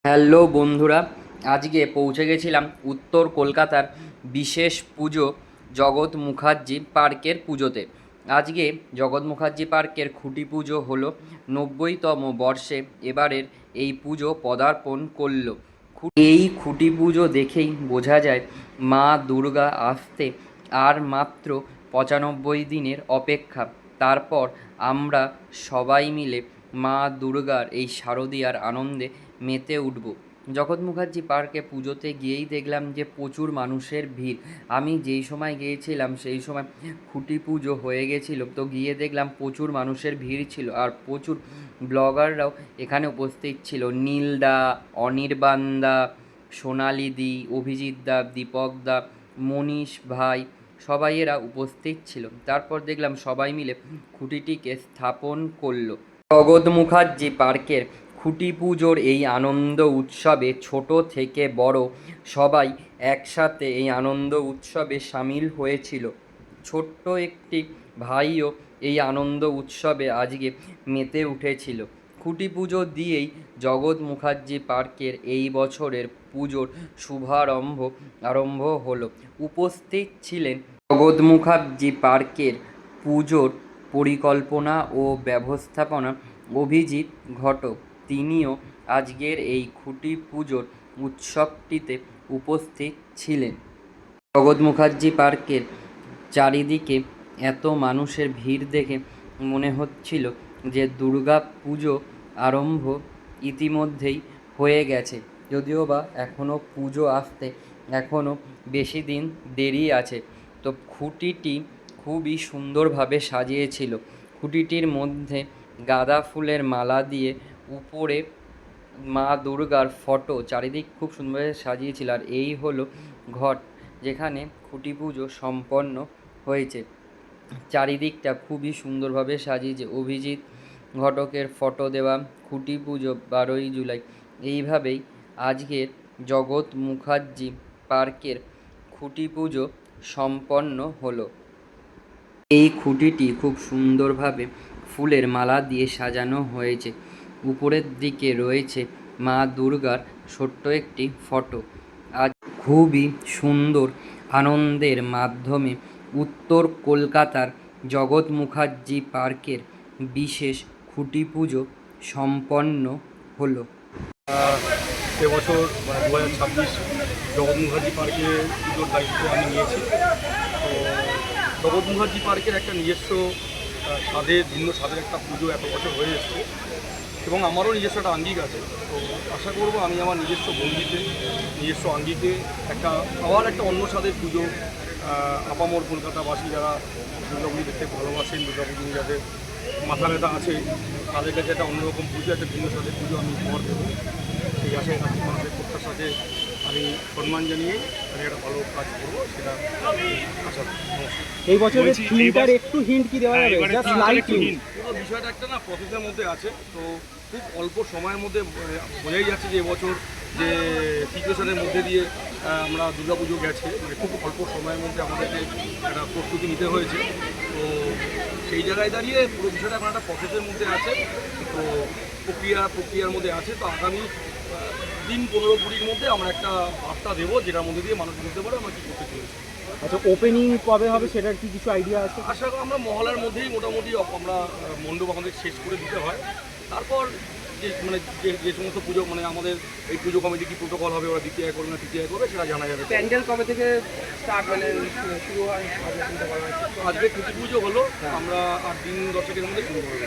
Hello বন্ধুরা, আজকে পৌঁছে গেছিলাম উত্তর কলকাতার বিশেষ পুজো জগৎ মুখার্জি পার্কের পুজোতে। আজকে জগৎ মুখার্জি পার্কের খুঁটি পুজো হলো ৯০তম বর্ষে এবারের এই পুজো পদার্পণ করল। এই খুঁটি পুজো দেখেই বোঝা যায় মা দুর্গা আসতে আর মাত্র ৯৫ দিনের অপেক্ষা। তারপর আমরা সবাই মিলে মা দুর্গার এই শারদীয়ার আনন্দে মেতে উঠব। জগৎ মুখার্জি পার্কে পুজোতে গিয়েই দেখলাম যে প্রচুর মানুষের ভিড়। আমি যেই সময় গিয়েছিলাম সেই সময় খুঁটি পুজো হয়ে গেছিল, তো গিয়ে দেখলাম প্রচুর মানুষের ভিড় ছিল আর প্রচুর ব্লগাররাও এখানে উপস্থিত ছিল। নীলদা, অনির্বাণদা, সোনালিদি, অভিজিৎ দা, দীপক দা, মনীষ ভাই, সবাই এরা উপস্থিত ছিল। তারপর দেখলাম সবাই মিলে খুঁটিটিকে স্থাপন করলো। জগৎ মুখার্জি পার্কের খুঁটি পুজোর এই আনন্দ উৎসবে ছোট থেকে বড় সবাই একসাথে এই আনন্দ উৎসবে সামিল হয়েছিল। ছোট্ট একটি ভাইও এই আনন্দ উৎসবে আজকে মেতে উঠেছিল। খুঁটি পুজো দিয়েই জগৎ মুখার্জি পার্কের এই বছরের পুজোর আরম্ভ হলো। উপস্থিত ছিলেন জগৎ মুখার্জি পার্কের পুজোর পরিকল্পনা ও ব্যবস্থাপনা অভিজিৎ ঘটক। তিনিও আজকের এই খুঁটি পুজোর উৎসবটিতে উপস্থিত ছিলেন। জগৎ মুখার্জি পার্কের চারিদিকে এত মানুষের ভিড় দেখে মনে হচ্ছিল যে দুর্গা পুজো আরম্ভ ইতিমধ্যেই হয়ে গেছে, যদিও বা এখনও পুজো আসতে এখনও বেশি দিন দেরি আছে। তো খুঁটিটি খুবই সুন্দরভাবে সাজিয়েছিল। খুঁটিটির মধ্যে গাঁদা ফুলের মালা দিয়ে উপরে মা দুর্গার ফটো চারিদিক খুব সুন্দরভাবে সাজিয়েছিল। আর এই হলো ঘট যেখানে খুঁটি পুজো সম্পন্ন হয়েছে। চারিদিকটা খুবই সুন্দরভাবে সাজিয়েছে। অভিজিৎ ঘটকের ফটো দেওয়া খুঁটি পুজো ১২ই জুলাই। এইভাবেই আজকের জগৎ মুখার্জি পার্কের খুঁটি পুজো সম্পন্ন হলো। এই খুঁটিটি খুব সুন্দরভাবে ফুলের মালা দিয়ে সাজানো হয়েছে। উপরের দিকে রয়েছে মা দুর্গার ছোট্ট একটি ফটো। আজ খুবই সুন্দর আনন্দের মাধ্যমে উত্তর কলকাতার জগৎ মুখার্জি পার্কের বিশেষ খুঁটি পুজো সম্পন্ন হলো। এবছর ২০২৬ জগৎ মুখার্জি পার্কে পুজোর দায়িত্ব আমি নিয়েছি। তো জগৎ মুখার্জি পার্কের একটা নিজস্ব ভিন্ন স্বাদের একটা পুজো এত বছর হয়ে এসছে এবং আমারও নিজস্ব একটা আঙ্গিক আছে। তো আশা করবো আমি আমার নিজস্ব ভঙ্গিতে নিজস্ব আঙ্গিকে আবার একটা অন্য স্বাদের পুজো আপামর কলকাতাবাসী যারা দুর্গাপুজো দেখতে ভালোবাসেন, দুর্গাপুজো যাদের মাথা ব্যথা আছে, তাদের কাছে একটা অন্যরকম পুজো, একটা ভিন্ন স্বাদের পুজো আমি উপহার দেবো। সেই আশায় মানুষের প্রত্যাশাকে আমি সম্মান জানিয়ে আমি একটা ভালো কাজ করবো, সেটা আশা। এই বছরের থিমটার একটু হিন্ট কি দেওয়া যাবে? Just light hint. পুরো বিষয়টা একটা প্রসেসের মধ্যে আছে। তো খুব অল্প সময়ের মধ্যে বোঝাই যাচ্ছে যে এবছর যে সিচুয়েশনের মধ্যে দিয়ে আমরা দুর্গাপুজো গেছে, খুব অল্প সময়ের মধ্যে আমাদেরকে একটা প্রস্তুতি নিতে হয়েছে। তো সেই জায়গায় দাঁড়িয়ে পুরো বিষয়টা এখন একটা প্রসেসের মধ্যে আছে। তো প্রক্রিয়ার মধ্যে আছে। তো আগামী দিন ১৫-২০-র মধ্যে আমরা একটা বার্তা দেবো, যেটার মধ্যে দিয়ে মানুষ বুঝতে পারে আমরা কী করতে চলেছি। আচ্ছা, ওপেনিং কবে হবে সেটার কি কিছু আইডিয়া আছে? আশা করি আমরা মহলার মধ্যেই মোটামুটি আমরা মণ্ডপ আমাদের শেষ করে দিতে হয়। তারপর যে সমস্ত পুজো আমাদের এই পুজো কমিটি কী প্রোটোকল হবে, ওরা দ্বিতীয় করবে না তৃতীয় করবে, সেটা জানা যাবে। প্যান্ডেল কবে থেকে স্টার্ট শুরু হয়? আজকে খুঁটি পুজো হলো, আমরা ৮ দিন ১০ মধ্যে শুরু করবো।